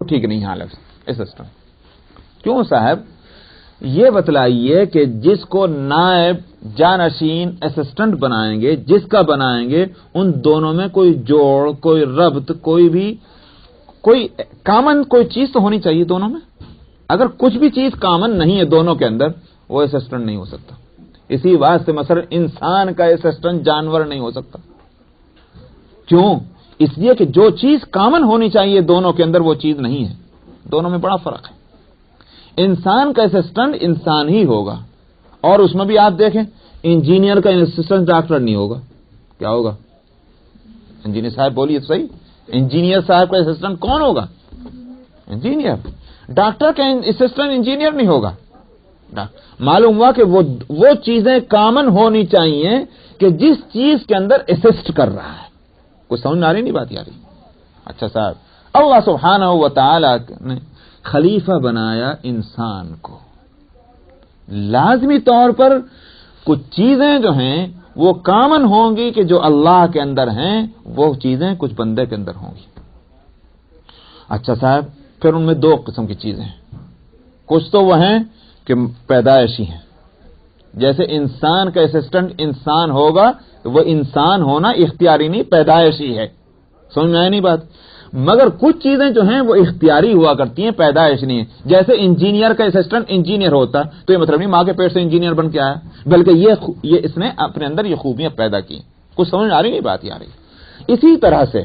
ٹھیک نہیں حالت اسسٹنٹ. کیوں صاحب؟ یہ بتلائیے کہ جس کو نائب جانشین اسسٹنٹ بنائیں گے، جس کا بنائیں گے، ان دونوں میں کوئی جوڑ، کوئی ربط، کوئی کامن کوئی چیز تو ہونی چاہیے دونوں میں. اگر کچھ بھی چیز کامن نہیں ہے دونوں کے اندر، وہ اسسٹنٹ نہیں ہو سکتا. اسی واسطے مثلا انسان کا اسسٹنٹ جانور نہیں ہو سکتا. کیوں؟ اس لیے کہ جو چیز کامن ہونی چاہیے دونوں کے اندر وہ چیز نہیں ہے. دونوں میں بڑا فرق ہے. انسان کا اسسٹنٹ انسان ہی ہوگا، اور اس میں بھی آپ دیکھیں انجینئر کا اسسٹنٹ ڈاکٹر نہیں ہوگا. کیا ہوگا؟ انجینئر صاحب بولیے صحیح. انجینئر صاحب کا اسسٹنٹ کون ہوگا؟ انجینئر. ڈاکٹر کا اسسٹنٹ انجینئر نہیں ہوگا. معلوم ہوا کہ وہ چیزیں کامن ہونی چاہیے کہ جس چیز کے اندر اسسٹ کر رہا ہے. کچھ سمجھ میں آ رہی نہیں بات یاری؟ اچھا صاحب، اللہ سبحانہ و تعالی نے خلیفہ بنایا انسان کو. لازمی طور پر کچھ چیزیں جو ہیں وہ کامن ہوں گی کہ جو اللہ کے اندر ہیں وہ چیزیں کچھ بندے کے اندر ہوں گی. اچھا صاحب، پھر ان میں دو قسم کی چیزیں ہیں. کچھ تو وہ ہیں کہ پیدائشی ہیں، جیسے انسان کا اسسٹنٹ انسان ہوگا تو وہ انسان ہونا اختیاری نہیں، پیدائشی ہے. سمجھ میں آئی نہیں بات؟ مگر کچھ چیزیں جو ہیں وہ اختیاری ہوا کرتی ہیں، پیدائش نہیں ہے. جیسے انجینئر کا اسسٹنٹ انجینئر ہوتا تو یہ مطلب نہیں ماں کے پیٹ سے انجینئر بن کے آیا، بلکہ یہ اس نے اپنے اندر یہ خوبیاں پیدا کی. کچھ سمجھ آ رہی نہیں بات آ رہی؟ اسی طرح سے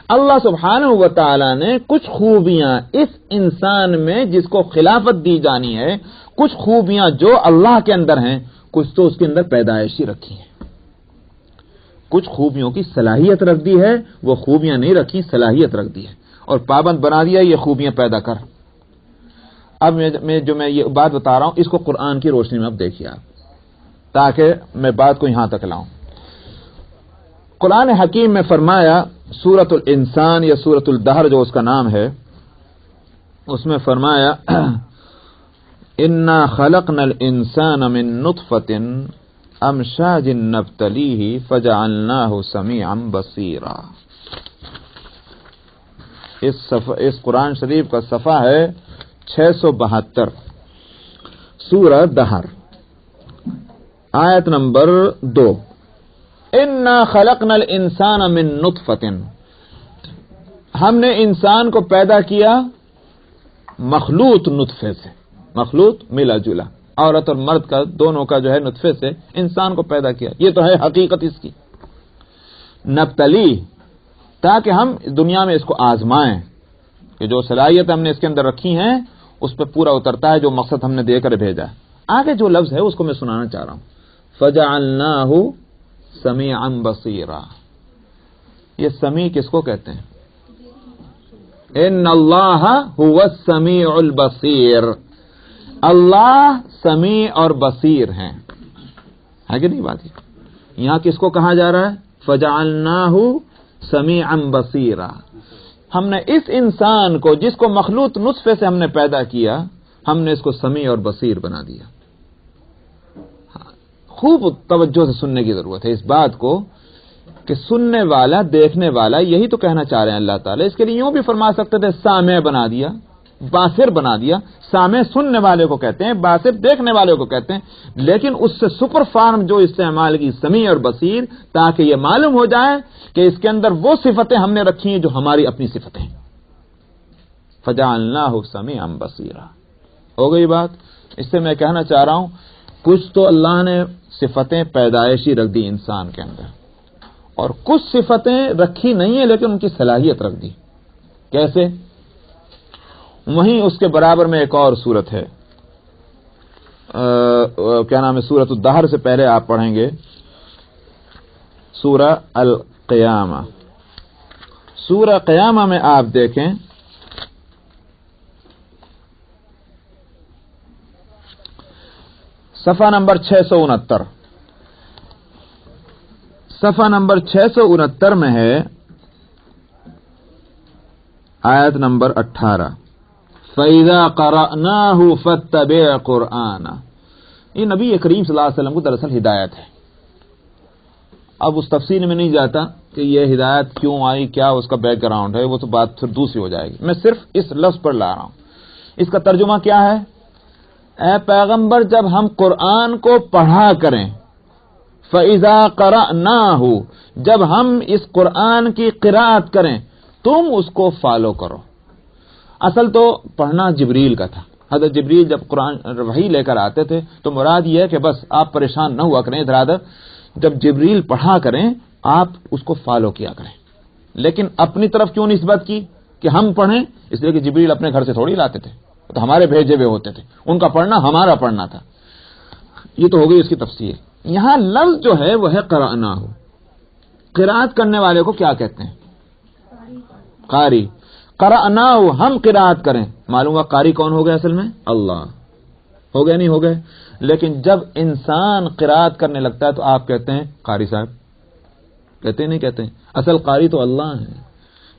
اللہ سبحانہ و تعالی نے کچھ خوبیاں اس انسان میں جس کو خلافت دی جانی ہے، کچھ خوبیاں جو اللہ کے اندر ہیں، کچھ تو اس کے اندر پیدائشی رکھی ہیں. کچھ خوبیوں کی صلاحیت رکھ دی ہے، وہ خوبیاں نہیں رکھی، صلاحیت رکھ دی ہے اور پابند بنا دیا یہ خوبیاں پیدا کر. اب میں یہ بات بتا رہا ہوں، اس کو قرآن کی روشنی میں اب دیکھیے آپ، تاکہ میں بات کو یہاں تک لاؤں. قرآن حکیم میں فرمایا، سورۃ الانسان یا سورۃ الدہر جو اس کا نام ہے، اس میں فرمایا انا خلقنا الانسان من نطفۃ امشاج نبتلیہ فجعلناہ سمیعا بصیرا. اس قرآن شریف کا صفحہ ہے 672، سورہ دہر، آیت نمبر 2. انا خلقنا الانسان من نطفۃ، ہم نے انسان کو پیدا کیا مخلوط نطفے سے. مخلوط ملا جلا، عورت اور مرد کا دونوں کا جو ہے نطفے سے انسان کو پیدا کیا. یہ تو ہے حقیقت اس کی. نبتلی، تاکہ ہم دنیا میں اس کو آزمائیں کہ جو صلاحیت ہم نے اس کے اندر رکھی ہیں اس پہ پورا اترتا ہے جو مقصد ہم نے دے کر بھیجا ہے. آگے جو لفظ ہے اس کو میں سنانا چاہ رہا ہوں، فجعلناہ سمیعا بصیرا. یہ سمیع کس کو کہتے ہیں؟ ان اللہ هو السمیع البصیر. اللہ سمیع اور بصیر ہیں، ہے کہ نہیں بات؟ یہاں کس کو کہا جا رہا ہے؟ فجعلناہ سمیعا بصیرا. ہم نے اس انسان کو جس کو مخلوط نطفے سے ہم نے پیدا کیا، ہم نے اس کو سمیع اور بصیر بنا دیا. خوب توجہ سے سننے کی ضرورت ہے اس بات کو کہ سننے والا دیکھنے والا، یہی تو کہنا چاہ رہے ہیں اللہ تعالیٰ. اس کے لیے یوں بھی فرما سکتے تھے سامع بنا دیا، باصر بنا دیا. سامع سننے والے کو کہتے ہیں، باصر دیکھنے والے کو کہتے ہیں، لیکن اس سے سپر فارم جو استعمال کی سمیع اور بصیر، تاکہ یہ معلوم ہو جائے کہ اس کے اندر وہ صفتیں ہم نے رکھی ہیں جو ہماری اپنی صفتیں ہیں. فجعلناہ سمیعا بصیرا. ہو گئی بات؟ اس سے میں کہنا چاہ رہا ہوں کچھ تو اللہ نے صفتیں پیدائشی رکھ دی انسان کے اندر، اور کچھ صفتیں رکھی نہیں ہیں لیکن ان کی صلاحیت رکھ دی. کیسے؟ وہیں اس کے برابر میں ایک اور صورت ہے، کیا نام ہے، سورۃ الدہر سے پہلے آپ پڑھیں گے سورہ القیامہ. سورہ قیامہ میں آپ دیکھیں صفحہ نمبر 669. صفحہ نمبر 669 میں ہے آیت نمبر 18. فَإِذَا قَرَأْنَاهُ فَاتَّبِعْ قُرْآنَهُ. یہ نبی کریم صلی اللہ علیہ وسلم کو دراصل ہدایت ہے. اب اس تفصیل میں نہیں جاتا کہ یہ ہدایت کیوں آئی، کیا اس کا بیک گراؤنڈ ہے، وہ تو بات پھر دوسری ہو جائے گی. میں صرف اس لفظ پر لا رہا ہوں. اس کا ترجمہ کیا ہے؟ اے پیغمبر، جب ہم قرآن کو پڑھا کریں، فَإِذَا قَرَأْنَاهُ، جب ہم اس قرآن کی قراءت کریں تم اس کو فالو کرو. اصل تو پڑھنا جبریل کا تھا. حضرت جبریل جب قرآن وحی لے کر آتے تھے تو مراد یہ ہے کہ بس آپ پریشان نہ ہوا کریں ادھر ادھر، جب جبریل پڑھا کریں آپ اس کو فالو کیا کریں. لیکن اپنی طرف کیوں نسبت کی کہ ہم پڑھیں؟ اس لیے کہ جبریل اپنے گھر سے تھوڑی لاتے تھے، تو ہمارے بھیجے ہوئے ہوتے تھے، ان کا پڑھنا ہمارا پڑھنا تھا. یہ تو ہو گئی اس کی تفسیر. یہاں لفظ جو ہے وہ ہے قرأناہ. قراءت کرنے والے کو کیا کہتے ہیں؟ قاری. قرأناہ، ہم قراءت کریں. معلوم ہوا قاری کون ہو گیا اصل میں؟ اللہ. ہو گئے نہیں ہو گئے؟ لیکن جب انسان قراءت کرنے لگتا ہے تو آپ کہتے ہیں قاری صاحب، کہتے نہیں کہتے ہیں؟ اصل قاری تو اللہ ہے.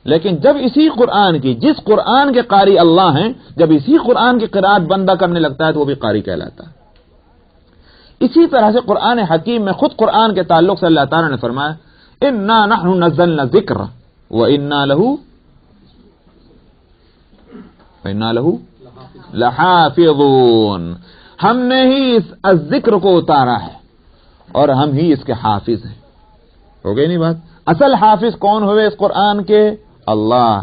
لیکن جب اسی قرآن کی، جس قرآن کے قاری اللہ ہیں، جب اسی قرآن کی قراءت بندہ کرنے لگتا ہے تو وہ بھی قاری کہلاتا ہے. اسی طرح سے قرآن حکیم میں خود قرآن کے تعلق سے اللہ تعالیٰ نے فرمایا اِنَّا نَحْنُ نَزَّلْنَا الذِّكْرَ وَإِنَّا لَهُ لَحَافِظُونَ. ہم نے ہی اس ذکر کو اتارا ہے اور ہم ہی اس کے حافظ ہیں. ہو گئی نہیں بات؟ اصل حافظ کون ہوئے اس قرآن کے؟ اللہ.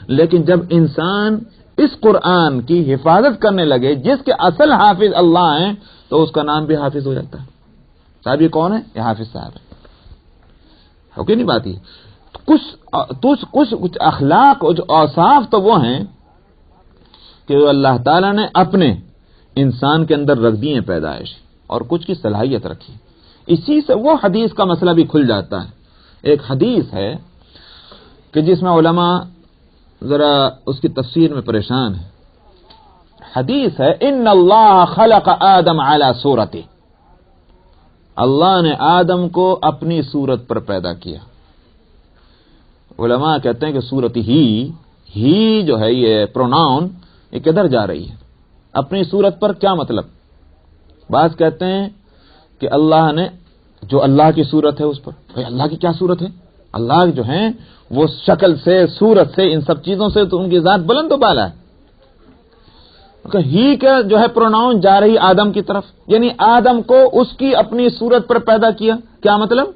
لیکن جب انسان اس قرآن کی حفاظت کرنے لگے جس کے اصل حافظ اللہ ہیں تو اس کا نام بھی حافظ ہو جاتا ہے. صاحب یہ کون ہے؟ یہ حافظ صاحب ہے. ہو گئی نہیں بات؟ یہ کچھ اخلاق اور اوصاف تو وہ ہیں کہ اللہ تعالیٰ نے اپنے انسان کے اندر رکھ دی ہیں پیدائش، اور کچھ کی صلاحیت رکھی. اسی سے وہ حدیث کا مسئلہ بھی کھل جاتا ہے. ایک حدیث ہے کہ جس میں علماء ذرا اس کی تفسیر میں پریشان ہے. حدیث ہے ان اللہ خلق آدم علی صورتہ، اللہ نے آدم کو اپنی صورت پر پیدا کیا. علماء کہتے ہیں کہ صورت ہی جو ہے یہ پروناؤن یہ کدھر جا رہی ہے؟ اپنی صورت پر کیا مطلب؟ بعض کہتے ہیں کہ اللہ نے جو اللہ کی صورت ہے اس پر. بھائی اللہ کی کیا صورت ہے؟ اللہ جو ہیں وہ شکل سے، صورت سے، ان سب چیزوں سے تو ان کی ذات بلند و بالا ہے. ہی کا جو ہے پروناؤن جا رہی آدم کی طرف، یعنی آدم کو اس کی اپنی صورت پر پیدا کیا. کیا مطلب؟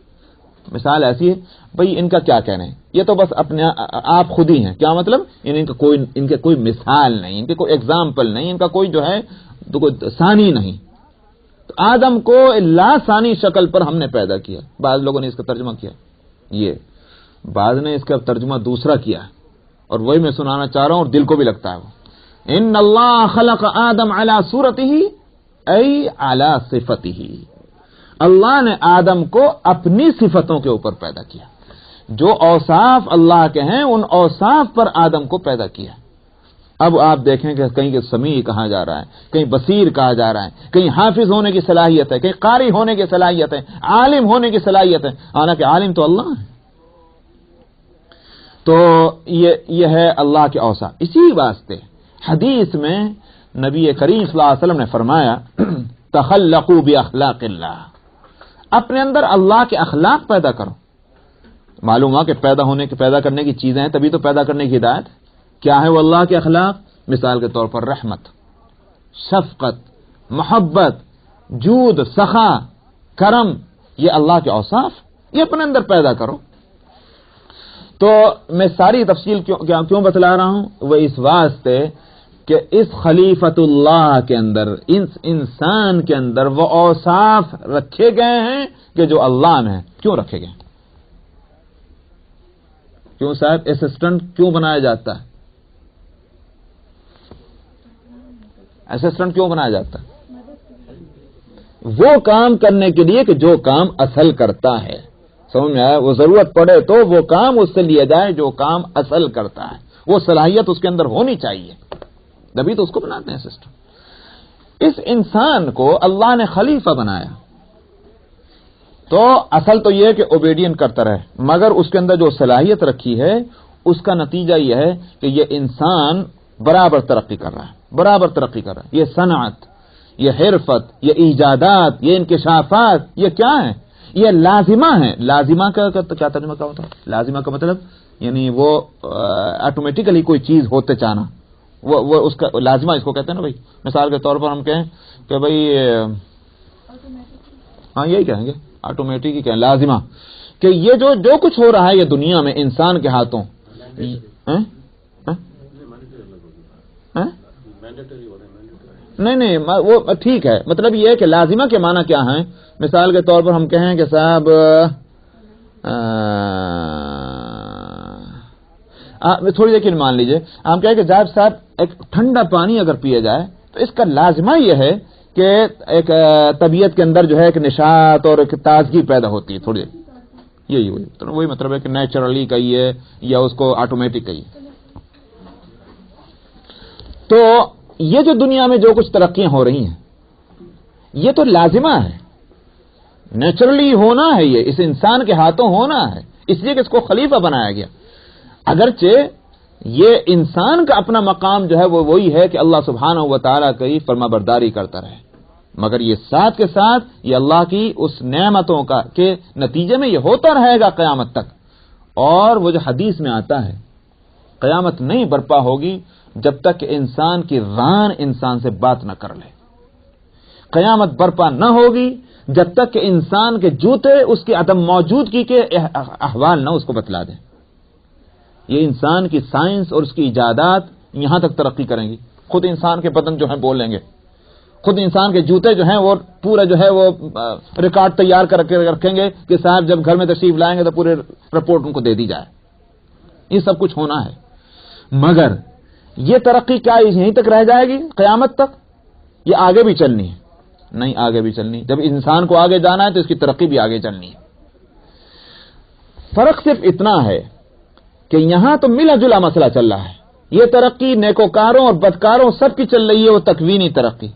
مثال ایسی ہے، بھئی ان کا کیا کہنا ہے، یہ تو بس اپنے آپ خود ہی ہیں. کیا مطلب؟ ان کے کوئی مثال نہیں، ان کے کوئی ایگزامپل نہیں، ان کا کوئی جو ہے تو کوئی ثانی نہیں. تو آدم کو لا ثانی شکل پر ہم نے پیدا کیا. بعض لوگوں نے اس کا ترجمہ کیا یہ، بعض نے اس کا ترجمہ دوسرا کیا، اور وہی میں سنانا چاہ رہا ہوں اور دل کو بھی لگتا ہے وہ. ان اللہ خلق آدم علی صورتہ ای علی صفتہ. اللہ نے آدم کو اپنی صفتوں کے اوپر پیدا کیا. جو اوصاف اللہ کے ہیں ان اوصاف پر آدم کو پیدا کیا. اب آپ دیکھیں کہ کہیں کہ سمیع کہا جا رہا ہے، کہیں بصیر کہا جا رہا ہے، کہیں حافظ ہونے کی صلاحیت ہے، کہیں قاری ہونے کی صلاحیت ہے، عالم ہونے کی صلاحیت ہے. حالانکہ عالم تو اللہ ہے. تو یہ ہے اللہ کے اوصاف. اسی واسطے حدیث میں نبی کریم صلی اللہ علیہ وسلم نے فرمایا تخلقوا باخلاق اللہ، اپنے اندر اللہ کے اخلاق پیدا کرو. معلوم ہوا کہ پیدا کرنے کی چیزیں ہیں، تبھی تو پیدا کرنے کی ہدایت. کیا ہے وہ اللہ کے اخلاق؟ مثال کے طور پر رحمت، شفقت، محبت، جود، سخا، کرم، یہ اللہ کے اوصاف، یہ اپنے اندر پیدا کرو. تو میں ساری تفصیل کیوں بتلا رہا ہوں؟ وہ اس واسطے کہ اس خلیفۃ اللہ کے اندر، اس انسان کے اندر وہ اوصاف رکھے گئے ہیں کہ جو اللہ میں ہیں. کیوں رکھے گئے؟ کیوں صاحب اسسٹنٹ کیوں بنایا جاتا ہے؟ اسسٹنٹ کیوں بنایا جاتا ہے؟ وہ کام کرنے کے لیے کہ جو کام اصل کرتا ہے. سمجھ میں آیا؟ وہ ضرورت پڑے تو وہ کام اس سے لیا جائے جو کام اصل کرتا ہے. وہ صلاحیت اس کے اندر ہونی چاہیے، تبھی تو اس کو بناتے ہیں اسسٹنٹ. اس انسان کو اللہ نے خلیفہ بنایا تو اصل تو یہ کہ اوبیڈین کرتا رہے، مگر اس کے اندر جو صلاحیت رکھی ہے اس کا نتیجہ یہ ہے کہ یہ انسان برابر ترقی کر رہا ہے. یہ صنعت، یہ حرفت، یہ ایجادات، یہ انکشافات، یہ کیا ہیں؟ یہ لازمہ ہے. لازمہ کا کیا ترجمہ کیا ہوتا ہے؟ لازمہ کا مطلب یعنی وہ آٹومیٹیکلی کوئی چیز ہوتے چاہنا، وہ اس کا لازمہ اس کو کہتے ہیں نا بھائی. مثال کے طور پر ہم کہیں کہ بھائی ہاں یہی کہیں گے آٹومیٹک ہی کہیں لازمہ، کہ یہ جو کچھ ہو رہا ہے یہ دنیا میں انسان کے ہاتھوں نہیں وہ ٹھیک ہے. مطلب یہ ہے کہ لازمہ کے معنی کیا ہیں. مثال کے طور پر ہم کہیں کہ صاحب تھوڑی دیکھیے مان لیجئے ہم کہیں کہ صاحب ایک ٹھنڈا پانی اگر پیا جائے تو اس کا لازمہ یہ ہے کہ ایک طبیعت کے اندر جو ہے ایک نشاط اور ایک تازگی پیدا ہوتی ہے. تھوڑی وہی مطلب ہے کہ نیچرلی کہیے یا اس کو آٹومیٹک کہیے. تو یہ جو دنیا میں جو کچھ ترقیاں ہو رہی ہیں یہ تو لازمہ ہے، نیچرلی ہونا ہے، یہ اس انسان کے ہاتھوں ہونا ہے، اس لیے کہ اس کو خلیفہ بنایا گیا. اگرچہ یہ انسان کا اپنا مقام جو ہے وہ وہی ہے کہ اللہ سبحانہ و تعالیٰ کی فرما برداری کرتا رہے، مگر یہ ساتھ کے ساتھ یہ اللہ کی اس نعمتوں کا کہ نتیجے میں یہ ہوتا رہے گا قیامت تک. اور وہ جو حدیث میں آتا ہے قیامت نہیں برپا ہوگی جب تک کہ انسان کی ران انسان سے بات نہ کر لے. قیامت برپا نہ ہوگی جب تک کہ انسان کے جوتے اس کی عدم موجودگی کے احوال نہ اس کو بتلا دیں. یہ انسان کی سائنس اور اس کی ایجادات یہاں تک ترقی کریں گی. خود انسان کے بدن جو ہیں بولیں گے، خود انسان کے جوتے جو ہیں وہ پورا جو ہے وہ ریکارڈ تیار کر کے رکھیں گے کہ صاحب جب گھر میں تشریف لائیں گے تو پورے رپورٹ ان کو دے دی جائے. یہ سب کچھ ہونا ہے. مگر یہ ترقی کیا یہیں تک رہ جائے گی قیامت تک؟ یہ آگے بھی چلنی ہے. نہیں، آگے بھی چلنی. جب انسان کو آگے جانا ہے تو اس کی ترقی بھی آگے چلنی ہے. فرق صرف اتنا ہے کہ یہاں تو ملا جلا مسئلہ چل رہا ہے. یہ ترقی نیکوکاروں اور بدکاروں سب کی چل رہی ہے، وہ تکوینی ترقی.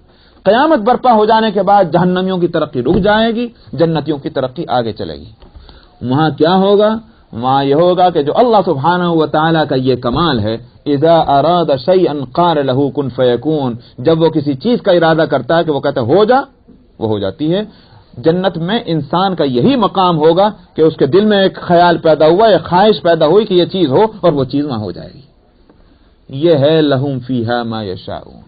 قیامت برپا ہو جانے کے بعد جہنمیوں کی ترقی رک جائے گی، جنتیوں کی ترقی آگے چلے گی. وہاں کیا ہوگا؟ وہاں یہ ہوگا کہ جو اللہ سبحانہ و تعالیٰ کا یہ کمال ہے، اذا اراد شیئا قال له کن فیکون، جب وہ کسی چیز کا ارادہ کرتا ہے کہ وہ کہتا ہے ہو جا، وہ ہو جاتی ہے. جنت میں انسان کا یہی مقام ہوگا کہ اس کے دل میں ایک خیال پیدا ہوا، ایک خواہش پیدا ہوئی کہ یہ چیز ہو، اور وہ چیز وہاں ہو جائے گی. یہ ہے لہم فیہا ما یشاؤون.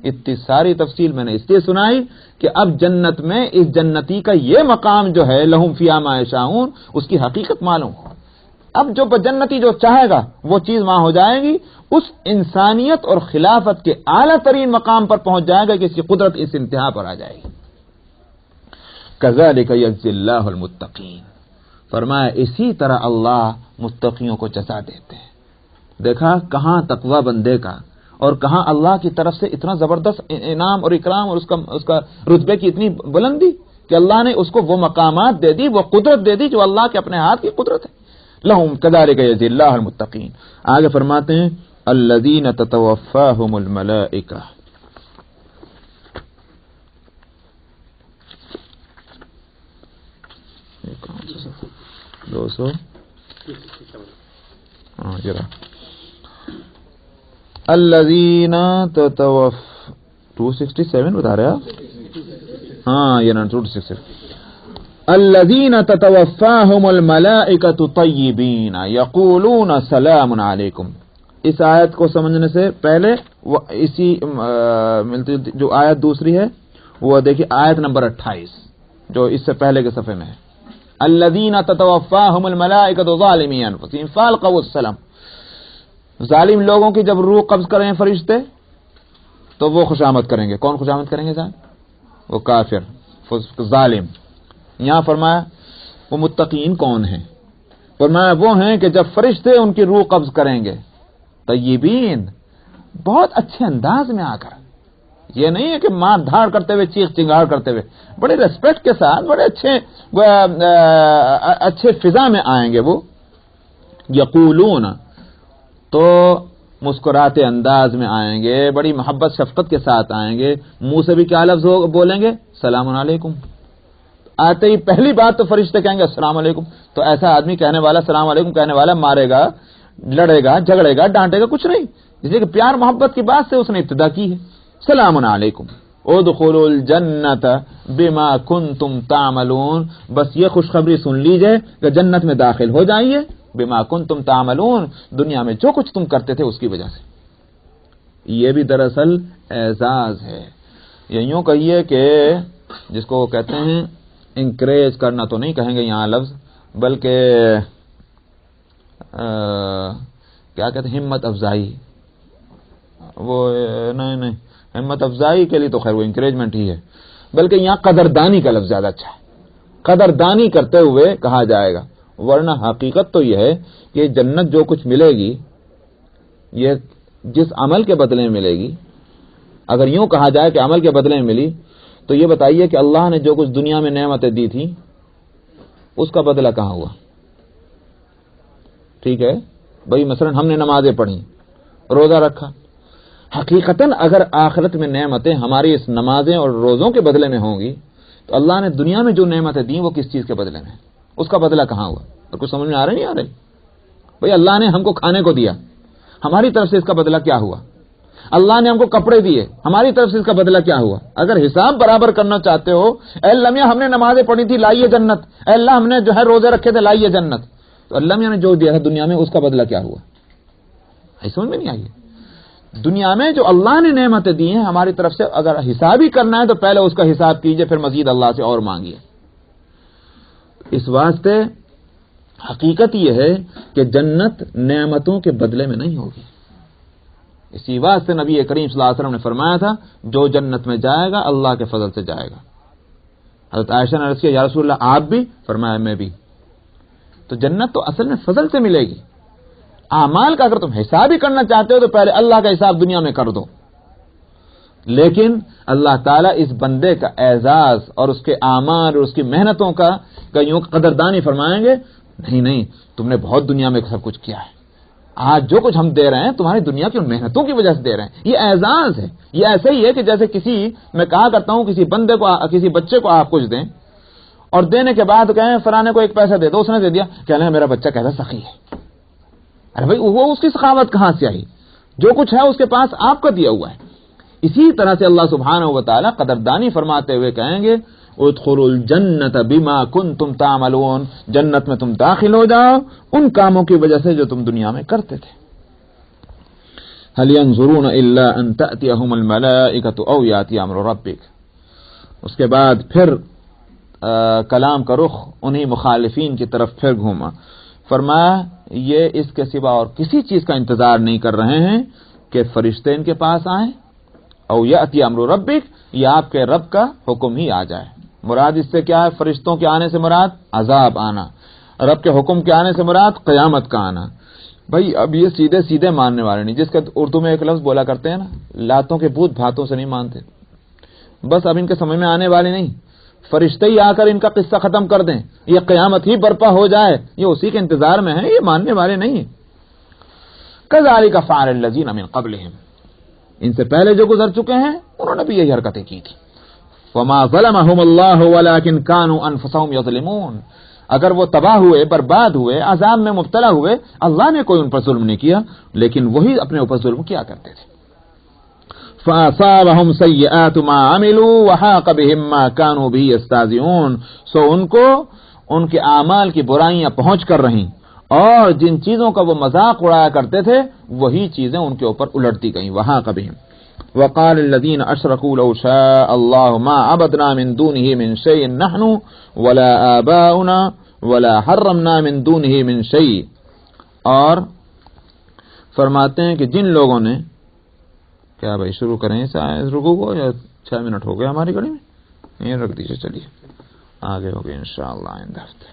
اتنی ساری تفصیل میں نے اس لیے سنائی کہ اب جنت میں اس جنتی کا یہ مقام جو ہے لہم فیہا ما یشاؤون، اس کی حقیقت معلوم ہو. اب جو جنتی جو چاہے گا وہ چیز وہاں ہو جائے گی. اس انسانیت اور خلافت کے اعلیٰ ترین مقام پر پہنچ جائے گا کہ اس کی قدرت اس انتہا پر آ جائے گی. کذالک یجزی اللہ المتقین، فرمایا اسی طرح اللہ متقیوں کو جزا دیتے ہیں. دیکھا کہاں تقوی بندے کا اور کہاں اللہ کی طرف سے اتنا زبردست انعام اور اکرام اور اس کا رتبے کی اتنی بلندی کہ اللہ نے اس کو وہ مقامات دے دی، وہ قدرت دے دی جو اللہ کے اپنے ہاتھ کی قدرت ہے. لہم کذالک یجزی اللہ المتقین. آگے فرماتے ہیں الذین تتوفاہم الملائکہ. الذین 267 بتا رہے آپ؟ ہاں یہ 267. الذین تتوفاہم الملائکۃ طیبین یقولون سلام علیکم. اس آیت کو سمجھنے سے پہلے اسی جو آیت دوسری ہے وہ دیکھیے، آیت نمبر 28 جو اس سے پہلے کے صفحے میں ہے. الذین تتوفاہم الملائکۃ ظالمی انفسہم فالقوا السلام. ظالم لوگوں کی جب روح قبض کریں فرشتے تو وہ خوشامد کریں گے. کون خوشامد کریں گے صاحب؟ وہ کافر ظالم. یہاں فرمایا وہ متقین کون ہیں؟ فرمایا وہ ہیں کہ جب فرشتے ان کی روح قبض کریں گے طیبین، بہت اچھے انداز میں آ کر. یہ نہیں ہے کہ مار دھاڑ کرتے ہوئے، چیخ چنگاڑ کرتے ہوئے، بڑے ریسپیکٹ کے ساتھ، بڑے اچھے فضا میں آئیں گے. وہ یقولون تو مسکراتے انداز میں آئیں گے، بڑی محبت شفقت کے ساتھ آئیں گے. منہ سے بھی کیا لفظ بولیں گے؟ سلام علیکم. آتے ہی پہلی بات تو فرشتے کہیں گے السلام علیکم. تو ایسا آدمی کہنے والا سلام علیکم کہنے والا مارے گا، لڑے گا، جھگڑے گا، ڈانٹے گا؟ کچھ نہیں. اس لیے کہ پیار محبت کی بات سے اس نے ابتدا کی ہے. سلام علیکم ادخلوا الجنت بما کنتم تعملون، بس یہ خوشخبری سن لیجئے کہ جنت میں داخل ہو جائیے بما کنتم تعملون، دنیا میں جو کچھ تم کرتے تھے اس کی وجہ سے۔ یہ بھی دراصل اعزاز ہے، یا یوں کہیے کہ جس کو کہتے ہیں انکریج کرنا تو نہیں کہیں گے یہاں لفظ، بلکہ کیا کہتے ہیں، ہمت افزائی، وہ نہیں ہمت افزائی کے لیے تو خیر وہ انکریجمنٹ ہی ہے، بلکہ یہاں قدردانی کا لفظ زیادہ اچھا ہے، قدردانی کرتے ہوئے کہا جائے گا، ورنہ حقیقت تو یہ ہے کہ جنت جو کچھ ملے گی یہ جس عمل کے بدلے میں ملے گی۔ اگر یوں کہا جائے کہ عمل کے بدلے میں ملی، تو یہ بتائیے کہ اللہ نے جو کچھ دنیا میں نعمتیں دی تھیں اس کا بدلہ کہاں ہوا؟ ٹھیک ہے بھائی، مثلا ہم نے نمازیں پڑھی، روزہ رکھا، حقیقتاً اگر آخرت میں نعمتیں ہماری اس نمازیں اور روزوں کے بدلے میں ہوں گی تو اللہ نے دنیا میں جو نعمتیں دیں وہ کس چیز کے بدلے میں، اس کا بدلہ کہاں ہوا؟ اور کچھ سمجھ میں آ رہا نہیں آ رہی؟ بھائی اللہ نے ہم کو کھانے کو دیا، ہماری طرف سے اس کا بدلہ کیا ہوا؟ اللہ نے ہم کو کپڑے دیے، ہماری طرف سے اس کا بدلہ کیا ہوا؟ اگر حساب برابر کرنا چاہتے ہو، اے اللہ میاں ہم نے نمازیں پڑھی تھی لائیے جنت، اے اللہ ہم نے جو ہے روزے رکھے تھے لائیے جنت، تو اللہ میاں نے جو دیا ہے دنیا میں اس کا بدلہ کیا ہوا؟ سمجھ میں نہیں آئی؟ دنیا میں جو اللہ نے نعمتیں دی ہیں ہماری طرف سے اگر حساب ہی کرنا ہے تو پہلے اس کا حساب کیجئے، پھر مزید اللہ سے اور مانگیے۔ اس واسطے حقیقت یہ ہے کہ جنت نعمتوں کے بدلے میں نہیں ہوگی۔ اسی واسطے نبی کریم صلی اللہ علیہ وسلم نے فرمایا تھا جو جنت میں جائے گا اللہ کے فضل سے جائے گا۔ حضرت عائشہ نے عرض کیا یا رسول اللہ آپ بھی؟ فرمایا میں بھی۔ تو جنت تو اصل میں فضل سے ملے گی۔ اعمال کا اگر تم حساب ہی کرنا چاہتے ہو تو پہلے اللہ کا حساب دنیا میں کر دو، لیکن اللہ تعالیٰ اس بندے کا اعزاز اور اس کے اعمال اور اس کی محنتوں کا یوں قدردانی فرمائیں گے، نہیں تم نے بہت دنیا میں سب کچھ کیا ہے، آج جو کچھ ہم دے رہے ہیں تمہاری دنیا کی ان محنتوں کی وجہ سے دے رہے ہیں، یہ اعزاز ہے۔ یہ ایسے ہی ہے کہ جیسے میں کہا کرتا ہوں کسی بندے کو، کسی بچے کو آپ کچھ دیں اور دینے کے بعد کہیں فلانے کو ایک پیسہ دے دو، اس نے دے دیا، کہنے لگا میرا بچہ کہتا سخی ہے۔ ارے بھائی وہ اس کی سخاوت کہاں سے آئی؟ جو کچھ ہے اس کے پاس آپ کا دیا ہوا ہے۔ اسی طرح سے اللہ سبحانہ و تعالی قدردانی فرماتے ہوئے کہیں گے ادخلوا الجنت بما کنتم تعملون، جنت میں تم داخل ہو جاؤ ان کاموں کی وجہ سے جو تم دنیا میں کرتے تھے۔ هل ينظرون الا ان تأتيهم الملائکۃ او یأتی امر ربک۔ اس کے بعد پھر کلام کا رخ انہی مخالفین کی طرف پھر گھوما، فرمایا یہ اس کے سوا اور کسی چیز کا انتظار نہیں کر رہے ہیں کہ فرشتے ان کے پاس آئیں، او یأتی امر ربک، یا آپ کے رب کا حکم ہی آ جائے۔ مراد اس سے کیا ہے؟ فرشتوں کے آنے سے مراد عذاب آنا، رب کے حکم کے آنے سے مراد قیامت کا آنا۔ بھائی اب یہ سیدھے سیدھے ماننے والے نہیں، جس کا اردو میں ایک لفظ بولا کرتے ہیں نا، لاتوں کے بھوت بھاتوں سے نہیں مانتے، بس اب ان کے سمجھ میں آنے والے نہیں، فرشتے ہی آ کر ان کا قصہ ختم کر دیں، یہ قیامت ہی برپا ہو جائے، یہ اسی کے انتظار میں ہیں، یہ ماننے والے نہیں ہیں۔ کذالک فعل الذین من قبلہم، ان سے پہلے جو گزر چکے ہیں انہوں نے بھی یہی حرکتیں کی تھی۔ وما ظلمهم اللہ ولکن كانوا انفسهم یظلمون، اگر وہ تباہ ہوئے، برباد ہوئے، عذاب میں مبتلا ہوئے، اللہ نے کوئی ان پر ظلم نہیں کیا، لیکن وہی اپنے اوپر ظلم کیا کرتے تھے۔ فَأَصَابَهُمْ سَيِّئَاتُ مَا عَمِلُوا وَحَاقَ بِهِمْ مَا كَانُوا بِهِ يَسْتَهْزِئُونَ، سو ان کو ان کے اعمال کی برائیاں پہنچ کر رہیں اور جن چیزوں کا وہ مذاق اڑایا کرتے تھے وہی چیزیں ان کے اوپر الٹتی گئیں۔ وَحَاقَ بِهِمْ وَقَالَ الَّذِينَ أَشْرَكُوا لَوْ شَاءَ اللَّهُ مَا عَبَدْنَا مِن دُونِهِ مِن شَيْءٍ نَحْنُ وَلَا آبَاؤُنَا وَلَا حَرَّمْنَا مِن دُونِهِ مِن شَيْءٍ، اور فرماتے ہیں کہ جن لوگوں نے، کیا بھائی شروع کریں اس رکوع کو یا 6 منٹ ہو گئے ہماری گھڑی میں؟ یہ رکھ دیجیے، چلیے آگے ہوگے انشاءاللہ آئندہ ہفتے۔